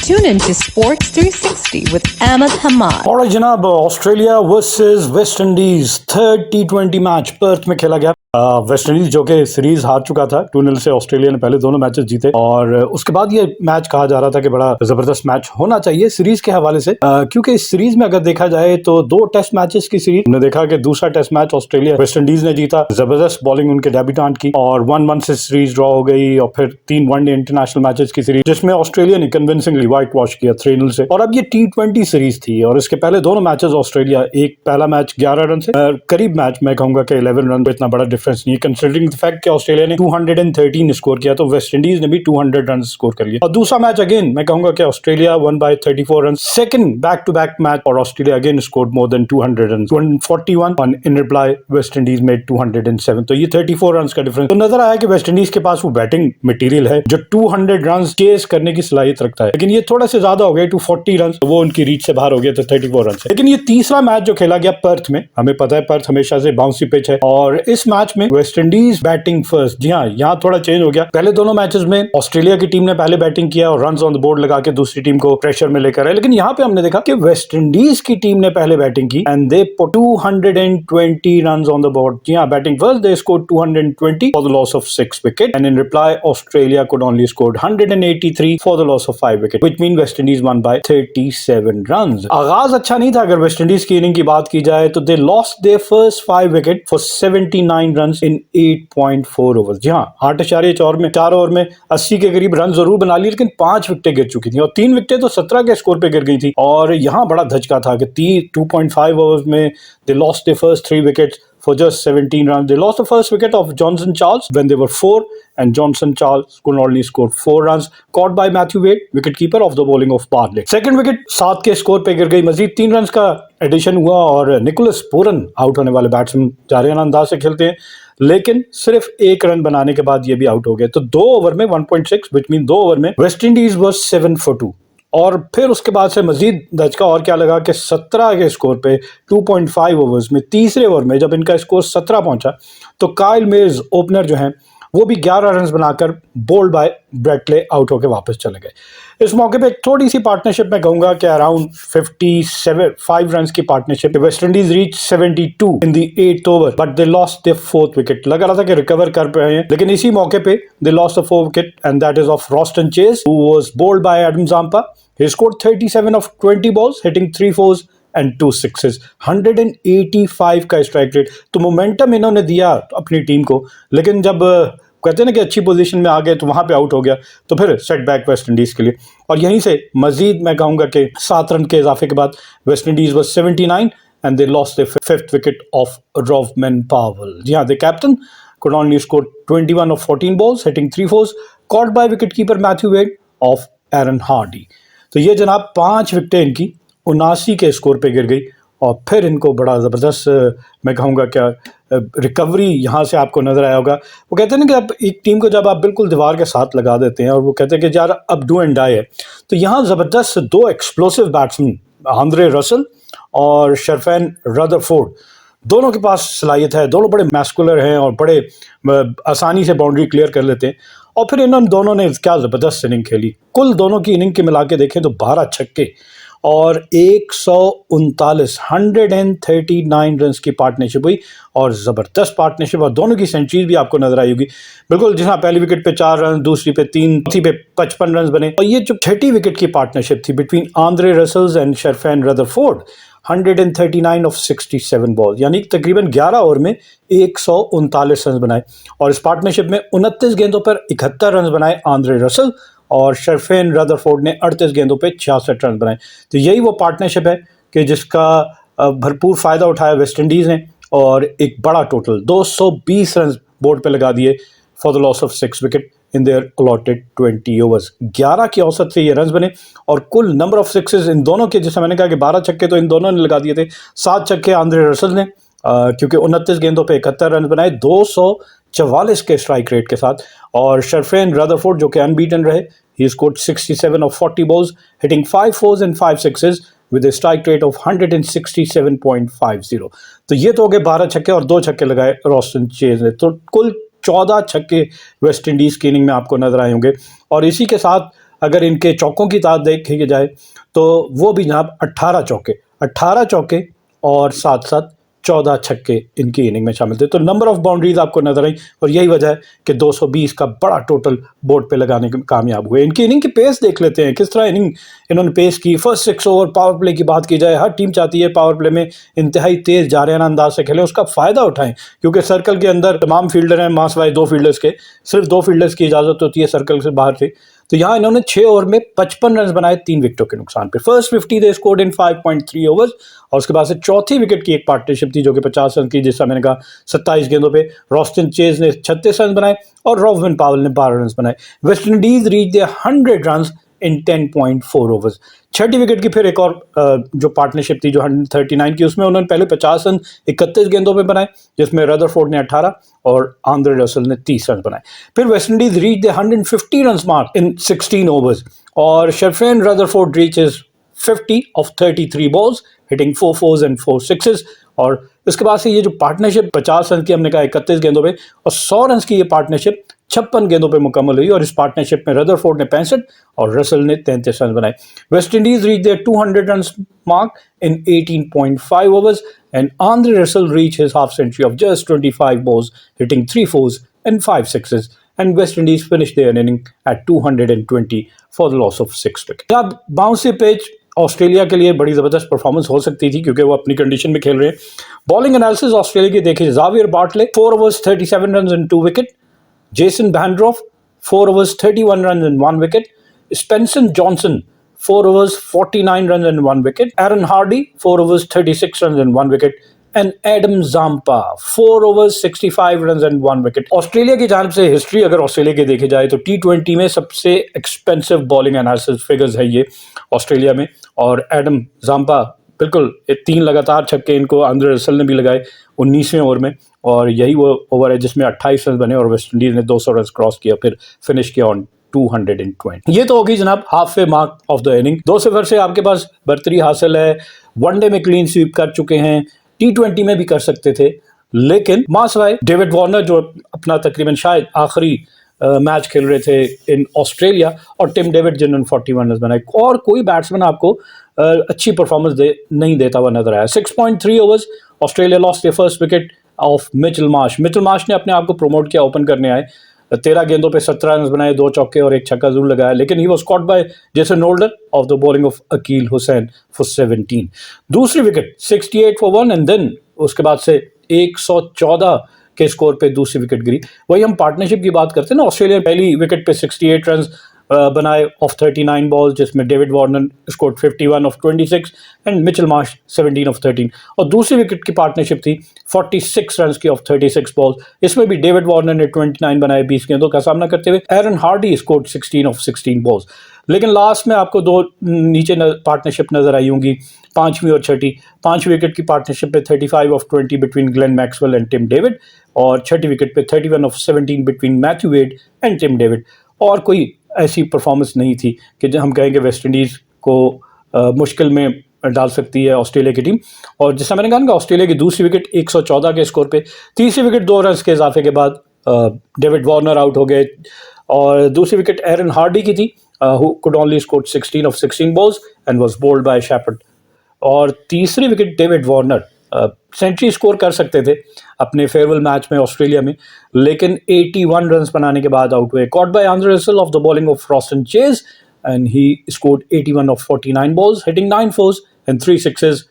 Tune in to Sports 360 with Ahmed Hamad. और जनाब Australia versus West Indies third T20 match Perth में खेला गया। वेस्ट इंडीज जो कि सीरीज हार चुका था 2-0 से, ऑस्ट्रेलिया ने पहले दोनों मैचेस जीते और उसके बाद ये मैच कहा जा रहा था कि बड़ा जबरदस्त मैच होना चाहिए सीरीज के हवाले से, क्योंकि इस सीरीज में अगर देखा जाए तो 2 टेस्ट मैचेस की सीरीज ने देखा कि दूसरा test match Australia West Indies ने जीता, जबरदस्त बॉलिंग उनके डेब्यूटेंट की और 1-1 से सीरीज ड्रॉ हो गई और फिर 3 वनडे इंटरनेशनल मैचेस की सीरीज जिसमें ऑस्ट्रेलिया ने कन्विंसिंगली व्हाइट वॉश किया 3-0 से। और अब ये T20 सीरीज थी और इसके पहले दोनों मैचेस ऑस्ट्रेलिया, एक पहला मैच 11 रन से, करीब मैच मैं कहूंगा कि 11 रन, इतना बड़ा डिफरेंस नहीं है कंसिडरिंग द फैक्ट कि ऑस्ट्रेलिया ने 213 स्कोर किया तो वेस्ट इंडीज ने भी 200 रन स्कोर कर लिया। और दूसरा मैच अगेन मैं कहूंगा कि Australia one by 34 run, second back to back match और Australia again scored more than 200 run, 141 और in reply West Indies made 207। तो ये 34 रन का डिफरेंस तो नजर आया कि वेस्ट इंडीज के पास वो बैटिंग मटेरियल है जो 200 रन चेस करने की सलाहियत रखता है, लेकिन ये थोड़ा से ज्यादा हो गया 240 रन, वो उनकी रीच से बाहर हो गया तो 34 रन से। लेकिन ये तीसरा मैच जो खेला गया पर्थ में, हमें पता है पर्थ हमेशा से बाउंसी पिच है और इस मैच में वेस्ट इंडीज बैटिंग फर्स्ट। जी हाँ, यहाँ थोड़ा चेंज हो गया। पहले दोनों मैचेस में ऑस्ट्रेलिया की टीम ने पहले बैटिंग किया और रन्स ऑन द बोर्ड लगा के दूसरी टीम को प्रेशर में लेकर आए, लेकिन यहाँ पे हमने देखा कि वेस्ट इंडीज की टीम ने पहले बैटिंग की and they put 220 runs on the board. जी हाँ, batting first they scored 220 for the loss of 6 wicket and in reply Australia could only scored 183 for the loss of 5 wicket which mean West Indies one by 37 runs. आगाज अच्छा नहीं था अगर West Indies की inning की बात की जाए तो they lost their first 5 wicket for 79 runs in 8.4 overs. जी हाँ, 8.4 ओवर में 80 के करीब रन जरूर बना ली, लेकिन 5 विकेटें गिर चुकी थी और 3 विकेटें तो 17 के स्कोर पे गिर गई थी। और यहाँ बड़ा धचका था कि 2.5 ओवर्स में दे lost their first 3 wickets for just 17 runs. They lost the first wicket of Johnson Charles when they were 4 and Johnson Charles could only score 4 runs, caught by Matthew Wade, wicketkeeper of the bowling of Bartley. Second wicket 7 के score पे गिर गई, मजीद 3 run का addition हुआ और Nicholas Pooran out होने वाले batsman जारियाना अंदाज से खेलते हैं, लेकिन सिर्फ 1 रन बनाने के बाद ये भी आउट हो गए। तो 2 ओवर में 1.6 विच मीन 2 ओवर में वेस्ट इंडीज वॉज 7 for 2। और फिर उसके बाद से मजीद धचका और क्या लगा कि 17 के स्कोर पे 2.5 ओवर्स में तीसरे ओवर में जब इनका स्कोर 17 पहुंचा तो काइल मेज ओपनर जो हैं वो भी 11 रन बनाकर बोल्ड बाय ब्रेटले आउट होकर वापस चले गए। इस मौके पे एक थोड़ी सी पार्टनरशिप मैं कहूंगा कि अराउंड 5 रन की partnership. Waste Indies reach 72 in the 8th over but they lost there 4th wicket. लग रहा था कि रिकवर कर पाए हैं, लेकिन इसी मौके पे they lost the 4th wicket and that is of Roston Chase who was bowled by Adam Zampa. He scored 37 of 20 balls, hitting 3 fours and 2 sixes, 185 का स्ट्राइक रेट। तो मोमेंटम इन्होंने दिया अपनी टीम को, लेकिन जब कहते हैं ना कि अच्छी पोजीशन में आ गए तो वहां पे आउट हो गया, तो फिर सेटबैक वेस्ट इंडीज के लिए। और यहीं से मजीद मैं कहूंगा कि 7 रन के इजाफे के बाद West Indies was 79 and they lost the 5th wicket of Rovman Powell. जी हाँ, the captain could only score 21 of 14 balls, hitting 3 fours, caught by wicketkeeper Matthew Wade of Aaron Hardy। तो ये जनाब 5 विकेटें इनकी 79 के स्कोर पे गिर गई और फिर इनको बड़ा ज़बरदस्त मैं कहूँगा क्या रिकवरी यहाँ से आपको नज़र आया होगा। वो कहते हैं ना कि अब एक टीम को जब आप बिल्कुल दीवार के साथ लगा देते हैं और वो कहते हैं कि यार अब डू एंड डाई है, तो यहाँ ज़बरदस्त 2 एक्सप्लोसिव बैट्समैन आंद्रे रसल और शरफैन रदरफोर्ड, दोनों के पास सलाहियत है, दोनों बड़े मैस्कुलर हैं और बड़े आसानी से बाउंड्री क्लियर कर लेते हैं। और फिर इन्होंने दोनों ने क्या ज़बरदस्त इनिंग खेली। कुल दोनों की इनिंग के मिला के देखें तो 12 छक्के और 139 रन की पार्टनरशिप हुई और ज़बरदस्त पार्टनरशिप, और दोनों की सेंचुरीज भी आपको नजर आई होगी बिल्कुल। जहाँ पहली विकेट पे 4 रन, दूसरी पे 3, चौथी पे 55 रन बने। और ये जो छठी विकेट की पार्टनरशिप थी between Andre Russells and Sherfane Rutherford, 139 off 67 ball, यानी तकरीबन 11 ओवर में 139 रन बनाए। और इस पार्टनरशिप में 29 गेंदों पर 71 रन बनाए आंद्रे रसल और शरफैन रदरफोर्ड ने 38 गेंदों पे 66 रन बनाए। तो यही वो पार्टनरशिप है कि जिसका भरपूर फ़ायदा उठाया वेस्ट इंडीज़ ने और एक बड़ा टोटल 220 रन बोर्ड पे लगा दिए for the loss of 6 wicket in their allotted 20 overs. 11 की औसत से ये रन बने और कुल नंबर ऑफ सिक्सेस इन दोनों के, जैसे मैंने कहा कि 12 छक्के तो इन दोनों ने लगा दिए थे, 7 छक्के आंद्रे रसल ने क्योंकि 29 गेंदों पे 71 रन बनाए 244 के स्ट्राइक रेट के साथ, और शरफैन रदरफोर्ड जो कि अनबीटन रहे, he scored 67 off 40 balls, hitting 5 fours and 5 sixes with a strike rate of 167.50। तो ये तो हो गए 12 छक्के और 2 छक्के लगाए रॉस्टन चेज ने, तो कुल 14 छक्के वेस्ट इंडीज़ की इनिंग में आपको नजर आए होंगे। और इसी के साथ अगर इनके चौकों की तादाद देखी जाए तो वो भी जनाब 18 चौके और साथ साथ 14 छक्के इनकी इनिंग में शामिल थे। तो नंबर ऑफ बाउंड्रीज आपको नजर आई और यही वजह है कि 220 का बड़ा टोटल बोर्ड पे लगाने में कामयाब हुए। इनकी इनिंग की पेस देख लेते हैं, किस तरह इनिंग इन्होंने पेश की। फर्स्ट 6 ओवर पावर प्ले की बात की जाए, हर टीम चाहती है पावर प्ले में इंतहाई तेज जारियाना अंदाज से खेलें, उसका फायदा उठाएं, क्योंकि सर्कल के अंदर तमाम फील्डर हैं, मां सिवाय 2 फील्डर्स के, सिर्फ 2 फील्डर्स की इजाजत होती है सर्कल से बाहर से। तो यहाँ इन्होंने 6 ओवर में 55 रन बनाए 3 विकेटों के नुकसान पे। First 50 they scored in 5.3 overs और उसके बाद से चौथी विकेट की एक पार्टनरशिप थी जो कि 50 रन की, जिसका मैंने कहा 27 गेंदों पे रॉस्टन चेज ने 36 रन बनाए और रॉबिन पावल ने 12 रन बनाए। West Indies reach the 100 run in 10.4 overs. Chhathi wicket की फिर एक और जो पार्टनरशिप थी जो 139 की, उसमें उन्होंने पहले 50 रन 31 गेंदों पे बनाए, जिसमें रदरफोर्ड ने 18 और आंद्रे रसल ने 30 रन बनाए। फिर waste Indies reach the 150 run mark in 16 overs और शर्फेन Rutherford reaches 50 of 33 balls, hitting 4 fours and 4 sixes। और इसके बाद से ये जो पार्टनरशिप 50 रन की हमने कहा 31 गेंदों पे और 100 रन की ये पार्टनरशिप 56 गेंदों पे मुकम्मल हुई और इस पार्टनरशिप में रदरफोर्ड ने 65 और रसल ने 33 रन बनाए। West Indies reach their 200 run mark in 18.5 overs and Andre Russell reached his half century of just 25 balls, hitting 3 fours and 5 sixes, and West Indies finished their inning at 220 for the loss of 6 wickets। अब bouncy pitch Australia के लिए बड़ी ज़बरदस्त performance हो सकती थी क्योंकि वो अपनी कंडीशन में खेल रहे हैं। बॉलिंग एनालिसिस ऑस्ट्रेलिया की देखिए, Xavier Bartley 4 overs 37 runs and 2 wicket, Jason Bandroff 4 overs 31 runs and 1 wicket, Spencer Johnson 4 overs 49 runs and 1 wicket, Aaron Hardy 4 overs 36 runs and 1 wicket, and Adam Zampa 4 overs 65 runs and 1 wicket। Australia की जानिब से history अगर Australia की देखी जाए तो T20 में सबसे एक्सपेंसिव बॉलिंग एनालिसिस फिगर्स है ये ऑस्ट्रेलिया में। और एडम जाम्पा बिल्कुल 3 लगातार छक्के इनको आंद्रे रसल ने भी लगाए 19वें ओवर में, और यही वो ओवर है जिसमें 28 रन बने और वेस्ट इंडीज ने 200 रन क्रॉस किया, फिर फिनिश किया ऑन 220। ये तो होगी जनाब half way mark of the inning. 2-0 से आपके पास बर्तरी हासिल है, वनडे में क्लीन स्वीप कर चुके हैं, T20 में भी कर सकते थे, लेकिन मासवाई डेविड वार्नर जो अपना तकरीबन शायद आखिरी मैच खेल रहे थे इन ऑस्ट्रेलिया, और टिम डेविड जिन्होंने 41 रन बनाए, और कोई बैट्समैन आपको अच्छी परफॉर्मेंस नहीं देता हुआ नजर आया। 6.3 overs Australia lost the first wicket of Mitchell Marsh. Mitchell Marsh ने अपने आप को प्रमोट किया, ओपन करने आए, 13 गेंदों पे 17 रन बनाए, 2 चौके और 1 छक्का जरूर लगाया, लेकिन he was caught by Jason Holder off the bowling of Akeal Hosein for 17। दूसरी विकेट 68 फॉर 1 एंड देन उसके बाद से 114 के स्कोर पे दूसरी विकेट गिरी। वही हम पार्टनरशिप की बात करते हैं ना, ऑस्ट्रेलिया पहली विकेट पे 68 रन बनाए ऑफ 39 बॉल्स, जिसमें David Warner scored 51 of 26 and Mitchell Marsh 17 of 13, और दूसरी विकेट की पार्टनरशिप थी 46 रन की ऑफ 36 बॉल्स, इसमें भी डेविड वार्नर ने 29 बनाए 20 गेंदों का सामना करते हुए। एरन हार्डी स्कोर्ड 16 ऑफ 16 बॉल्स। लेकिन लास्ट में आपको 2 नीचे पार्टनरशिप नजर आई होंगी, 5वीं और 6ठी। 5 विकेट की पार्टनरशिप पे 35 off 20 between Glenn Maxwell and Tim David, और 6ठी विकेट पे 31 off 17 between Matthew Wade and Tim David. और कोई ऐसी परफॉर्मेंस नहीं थी कि हम कहेंगे वेस्ट इंडीज़ को मुश्किल में डाल सकती है ऑस्ट्रेलिया की टीम। और जैसा मैंने कहा ना, ऑस्ट्रेलिया की दूसरी विकेट 114 के स्कोर पे, तीसरी विकेट 2 रन के इजाफे के बाद डेविड वार्नर आउट हो गए, और दूसरी विकेट एरन हार्डी की थी, who could only scored 16 of 16 balls and was bowled by Shepard। और तीसरी wicket David Warner century score कर सकते थे अपने फेयरवेल मैच में ऑस्ट्रेलिया में, लेकिन 81 रन बनाने के बाद आउट हुए, caught by Andre Russell off the bowling of Roston Chase and he scored 81 off 49 balls, hitting 9 fours and 3 sixes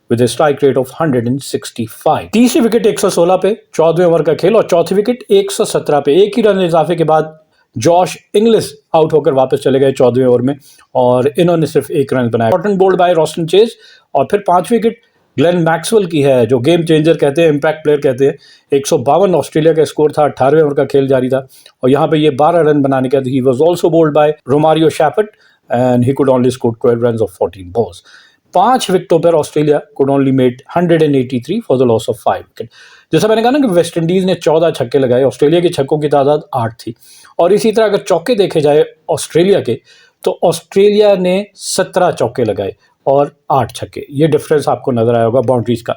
with a strike rate of 165। तीसरी विकेट 116 पे 14वें ओवर का खेल, और चौथी विकेट 117 पे, एक ही रन इजाफे के बाद जॉश इंग्लिश आउट होकर वापस चले गए 14वें ओवर में, और इन्होंने सिर्फ 1 रन बनाया। Caught and bowled by Roston Chase, और फिर 5 विकेट ग्लेन मैक्सवेल की है, जो गेम चेंजर कहते हैं, इम्पैक्ट प्लेयर कहते हैं। 152 ऑस्ट्रेलिया का स्कोर था, 18वें ओवर का खेल जारी था, और यहाँ पे ये 12 रन बनाने का, he was also bowled by Romario Shepherd and he could only score 12 run off 14 balls. 5 विकेटों पर Australia could only made 183 for the loss of 5 wicket. जैसा मैंने कहा ना कि वेस्ट इंडीज ने 14 छक्के लगाए, ऑस्ट्रेलिया के छक्कों की तादाद 8 थी, और इसी तरह अगर चौके देखे जाए ऑस्ट्रेलिया के, तो ऑस्ट्रेलिया ने 17 चौके लगाए और 8 छक्के। ये डिफरेंस आपको नजर आया होगा बाउंड्रीज का।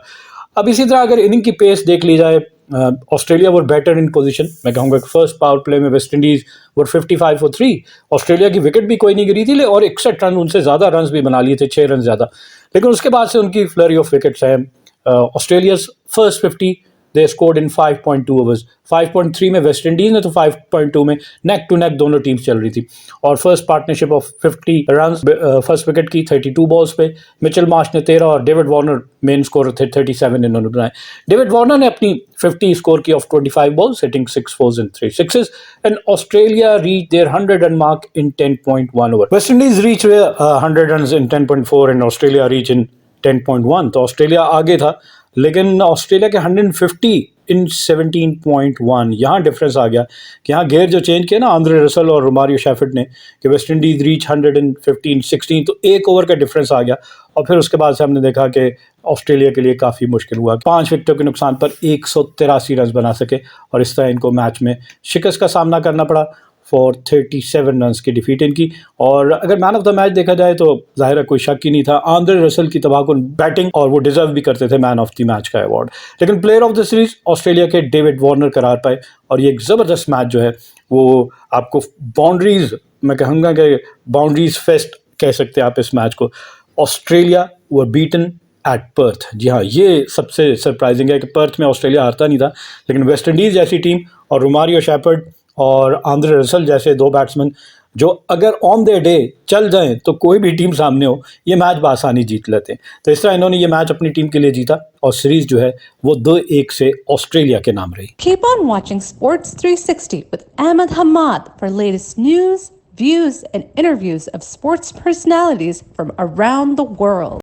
अब इसी तरह अगर इनिंग की पेस देख ली जाए, Australia were better in position. मैं कहूँगा कि फर्स्ट पावर प्ले में West Indies were 55 for 3। Australia की विकेट भी कोई नहीं गिरी थी और 61 रन, उनसे ज़्यादा रन भी बना लिए थे, 6 रन ज़्यादा। लेकिन उसके बाद से उनकी फ्लरी ऑफ विकेट्स है। Australia's first 50 they scored in 5.2 overs. 5.3 में वेस्ट इंडीज ने, तो 5.2 में नेक टू नेक दोनों टीम्स चल रही थी। और first partnership of 50 run first wicket की 32 बॉल्स पे। मिचेल मार्श ने 13 और डेविड वार्नर मेन स्कोर थे, 37 इन्होंने बनाए। डेविड वार्नर ने अपनी 50 स्कोर की off 25 balls, hitting 6 4s and 3 6s, and Australia reach their 100 run mark in 10.1 over. West Indies reach 100 run in 10.4 and Australia reach in 10.1। तो Australia आगे था, लेकिन ऑस्ट्रेलिया के 150 इन 17.1, यहाँ डिफरेंस आ गया कि यहाँ गेयर जो चेंज किया ना आंद्रे रसल और रोमारियो शेफर्ड ने, कि वेस्ट इंडीज रीच 115 16, तो 1 ओवर का डिफरेंस आ गया। और फिर उसके बाद से हमने देखा कि ऑस्ट्रेलिया के लिए काफ़ी मुश्किल हुआ। 5 विकेटों के नुकसान पर 183 रन बना सके और इस तरह इनको मैच में शिकस्त का सामना करना पड़ा फॉर 37 रन की डिफीट इनकी। और अगर मैन ऑफ द मैच देखा जाए तो जाहिर है कोई शक ही नहीं था, आंद्रे रसल की तबाहकुन बैटिंग, और वो डिजर्व भी करते थे मैन ऑफ द मैच का अवार्ड। लेकिन player of the series Australia के डेविड वार्नर करार पाए और ये एक ज़बरदस्त मैच जो है वो आपको बाउंड्रीज, मैं कहूँगा कि बाउंड्रीज फेस्ट कह सकते हैं आप इस मैच को। Australia were beaten eight Perth. जी हाँ, ये सबसे सरप्राइजिंग है कि पर्थ में ऑस्ट्रेलिया हारता नहीं था, लेकिन वेस्ट इंडीज़ जैसी टीम और रोमारियो शेफर्ड और आंद्रे रसल जैसे 2 बैट्समैन जो अगर ऑन द डे चल जाएं तो कोई भी टीम सामने हो ये मैच बआसानी जीत लेते हैं। तो इस तरह इन्होंने ये मैच अपनी टीम के लिए जीता और सीरीज जो है वो 2-1 से ऑस्ट्रेलिया के नाम रही। Keep on watching Sports 360 with Ahmed Hamad for latest news, views, and interviews of sports personalities from around the world.